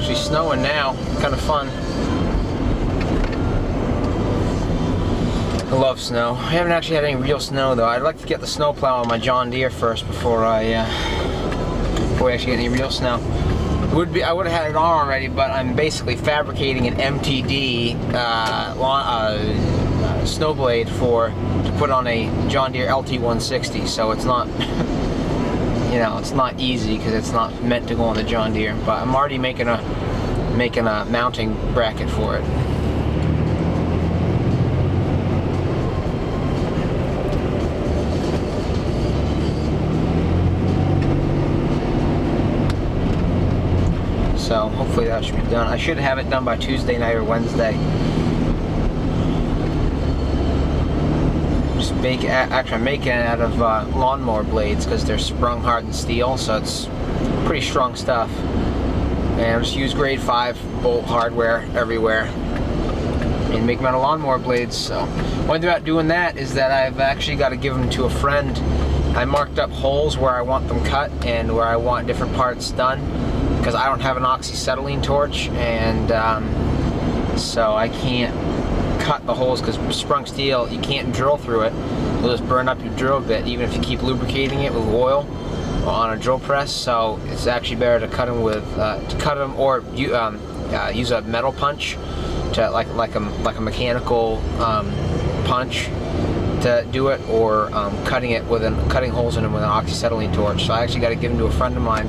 actually snowing now. Kind of fun. I love snow. I haven't actually had any real snow though. I'd like to get the snowplow on my John Deere first before we actually get any real snow. I would have had it on already, but I'm basically fabricating an MTD snow blade to put on a John Deere LT160. So it's not, you know, it's not easy because it's not meant to go on the John Deere. But I'm already making a mounting bracket for it. So hopefully that should be done. I should have it done by Tuesday night or Wednesday. Actually, I'm making it out of lawnmower blades because they're sprung hardened steel, so it's pretty strong stuff. And I just use grade 5 bolt hardware everywhere and make them out of lawnmower blades. So one thing about doing that is that I've actually got to give them to a friend. I marked up holes where I want them cut and where I want different parts done, because I don't have an oxyacetylene torch, and so I can't cut the holes, because sprung steel, you can't drill through it. It'll just burn up your drill bit, even if you keep lubricating it with oil on a drill press. So it's actually better to cut them with or use a metal punch, to like a mechanical punch to do it, or cutting holes in them with an oxyacetylene torch. So I actually got to give them to a friend of mine.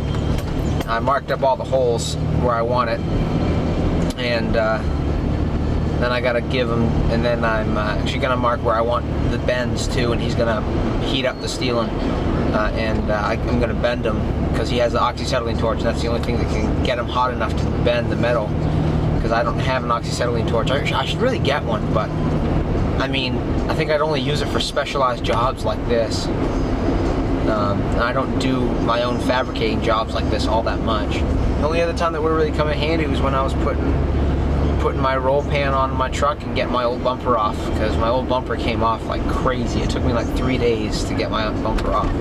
I marked up all the holes where I want it, and then I gotta give him, and then I'm actually gonna mark where I want the bends too, and he's gonna heat up the steel, and I'm gonna bend them, because he has the oxyacetylene torch, and that's the only thing that can get him hot enough to bend the metal, because I don't have an oxyacetylene torch. I should really get one, but I mean, I think I'd only use it for specialized jobs like this. I don't do my own fabricating jobs like this all that much. The only other time that would really come in handy was when I was putting my roll pan on my truck and getting my old bumper off, because my old bumper came off like crazy. It took me like 3 days to get my bumper off.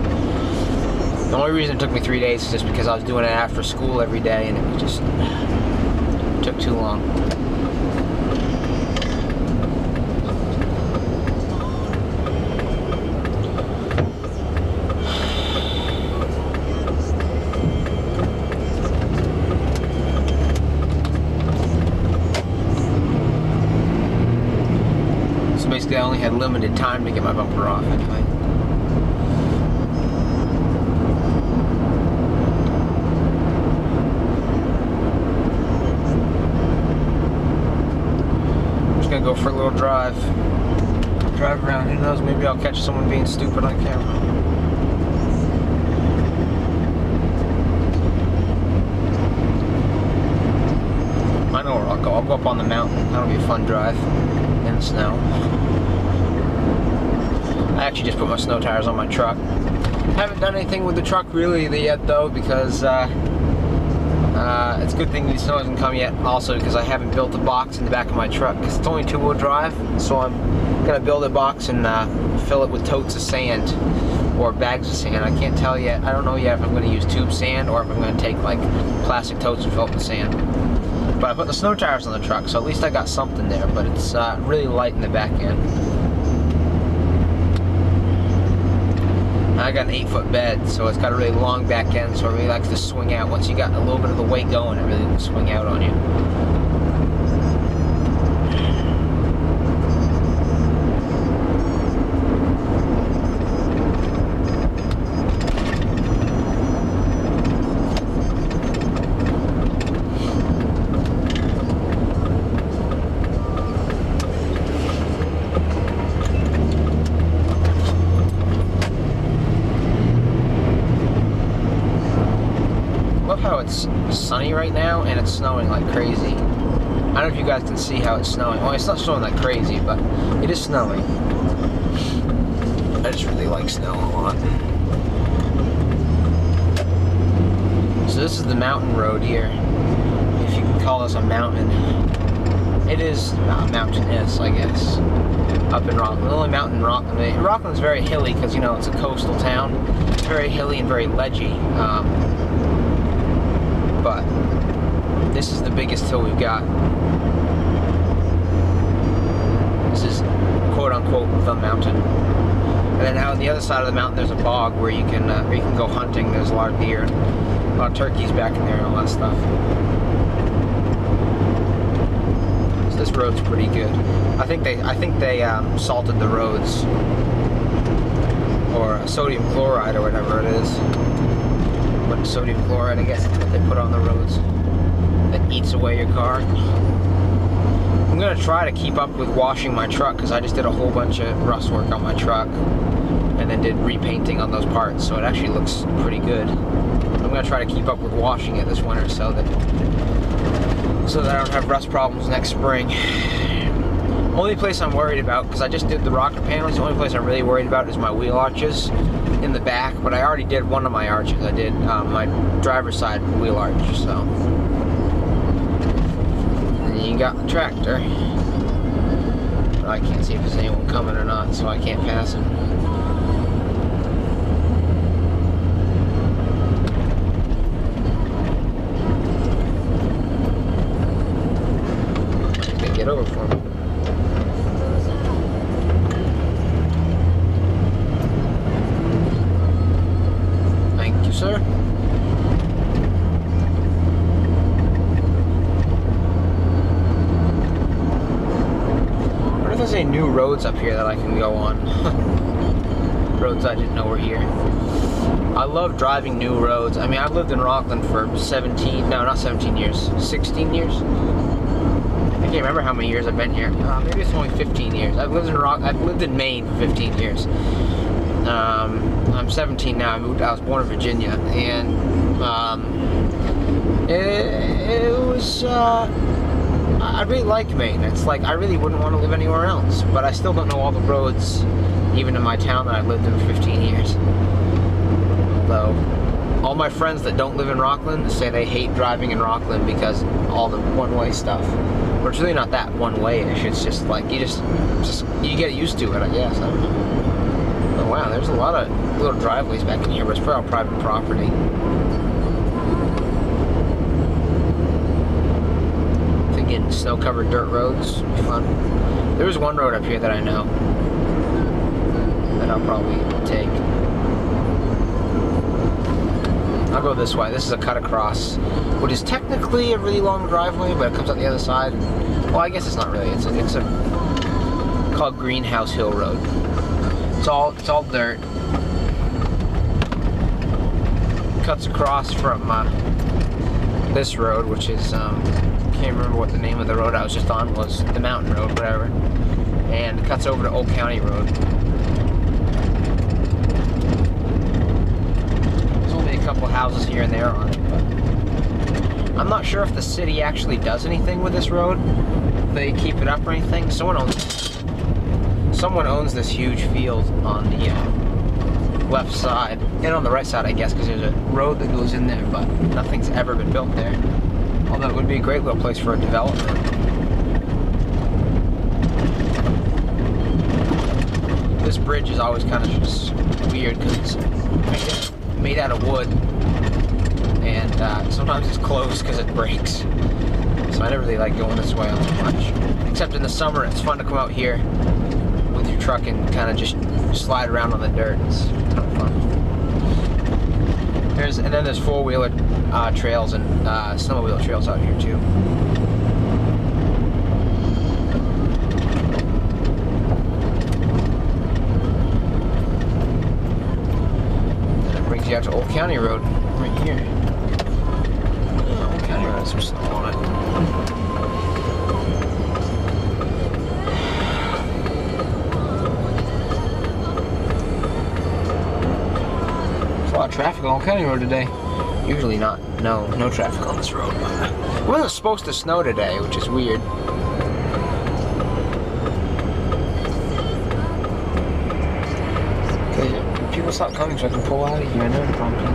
The only reason it took me 3 days is just because I was doing it after school every day, and it just took too long. Basically, I only had limited time to get my bumper off anyway. I'm just gonna go for a little drive around. Who knows? Maybe I'll catch someone being stupid on camera. I know where I'll go. I'll go up on the mountain. That'll be a fun drive in the snow. I actually just put my snow tires on my truck. Haven't done anything with the truck really yet though, because it's a good thing the snow hasn't come yet, also because I haven't built a box in the back of my truck, because it's only 2-wheel drive. So I'm gonna build a box and fill it with totes of sand or bags of sand. I can't tell yet. I don't know yet if I'm gonna use tube sand or if I'm gonna take like plastic totes and fill it with sand. But I put the snow tires on the truck, so at least I got something there, but it's really light in the back end. I got an 8-foot bed, so it's got a really long back end, so it really likes to swing out. Once you got a little bit of the weight going, it really will swing out on you. How it's sunny right now and it's snowing like crazy. I don't know if you guys can see how it's snowing. Well, it's not snowing like crazy, but it is snowing. I just really like snow a lot. So this is the mountain road here, if you can call this a mountain. It is mountainous, I guess, up in Rockland. The only mountain in Rockland. Rockland's very hilly because, you know, it's a coastal town. It's very hilly and very ledgy. But This is the biggest hill we've got. This is quote-unquote the mountain. And then out on the other side of the mountain, there's a bog where you can go hunting. There's a lot of deer, a lot of turkeys back in there, and all that stuff. So this road's pretty good. I think they salted the roads, or sodium chloride, or whatever it is. But sodium chloride, I guess, is what they put on the roads. That eats away your car. I'm gonna try to keep up with washing my truck because I just did a whole bunch of rust work on my truck and then did repainting on those parts, so it actually looks pretty good. I'm gonna try to keep up with washing it this winter so that I don't have rust problems next spring. Only place I'm worried about, because I just did the rocker panels, the only place I'm really worried about is my wheel arches in the back, but I already did one of my arches. I did my driver's side wheel arch, so. And you got the tractor. But I can't see if there's anyone coming or not, so I can't pass him. He's gonna get over for me. Sir. What if there's any new roads up here that I can go on? Roads I didn't know were here. I love driving new roads. I mean, I've lived in Rockland for 16 years. I can't remember how many years I've been here. Maybe it's only 15 years. I've lived in Maine for 15 years. I'm 17 now. I was born in Virginia, and it was. I really like Maine. It's like I really wouldn't want to live anywhere else, but I still don't know all the roads, even in my town that I've lived in for 15 years. Although, all my friends that don't live in Rockland say they hate driving in Rockland because all the one-way stuff. But it's really not that one-way-ish. It's just like you get used to it, I guess. I don't know. Oh wow, there's a lot of little driveways back in here, but it's probably all private property. Thinking snow-covered dirt roads would be fun. There's one road up here that I know that I'll probably take. I'll go this way. This is a cut across, which is technically a really long driveway, but it comes out the other side. Well, I guess it's not really. It's a called Greenhouse Hill Road. It's all dirt. Cuts across from this road, which is can't remember what the name of the road I was just on was. The mountain road, whatever. And it cuts over to Old County Road. There's only a couple houses here and there on it, but I'm not sure if the city actually does anything with this road. If they keep it up or anything. Someone owns this huge field on the left side, and on the right side, I guess, because there's a road that goes in there, but nothing's ever been built there. Although it would be a great little place for a development. This bridge is always kind of just weird because it's made out of wood, and sometimes it's closed because it breaks. So I never really like going this way all that much. Except in the summer, it's fun to come out here with your truck and kind of just slide around on the dirt. It's kind of fun. And then there's four-wheeler trails and snowmobile trails out here too. And it brings you out to Old County Road right here. Yeah, Old County Road has some snow on it. A lot of traffic on Old County Road today. Usually not. No traffic on this road. It wasn't supposed to snow today, which is weird. Okay, people stop coming so I can pull out of here. I know the problem.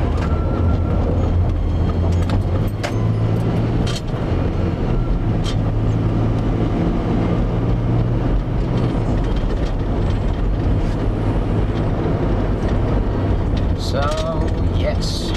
So, yes.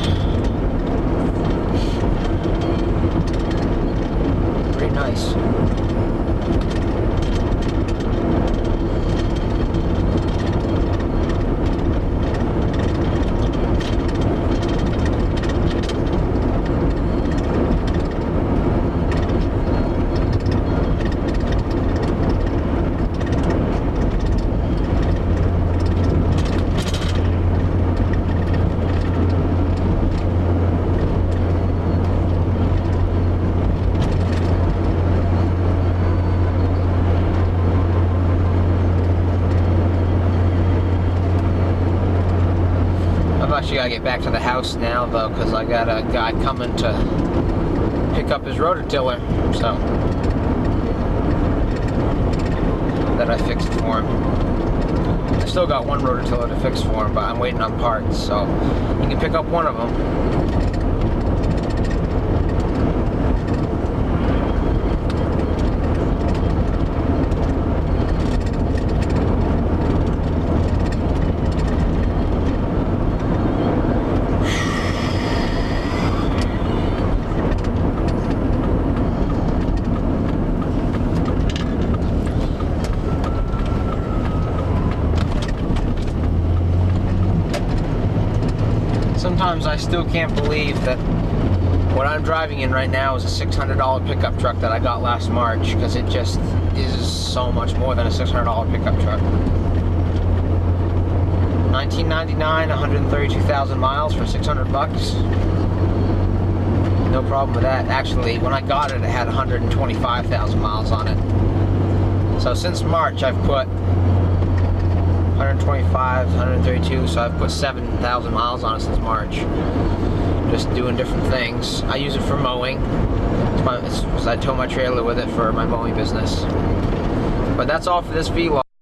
gotta get back to the house now though, because I got a guy coming to pick up his rototiller, so that I fixed for him. I still got one rototiller to fix for him, but I'm waiting on parts, so he can pick up one of them. Sometimes I still can't believe that what I'm driving in right now is a $600 pickup truck that I got last March, because it just is so much more than a $600 pickup truck. 1999, 132,000 miles for 600 bucks. No problem with that. Actually, when I got it, it had 125,000 miles on it. So since March, I've put 125, 132, so I've put 7,000 miles on it since March. Just doing different things. I use it for mowing. I tow my trailer with it for my mowing business. But that's all for this vlog.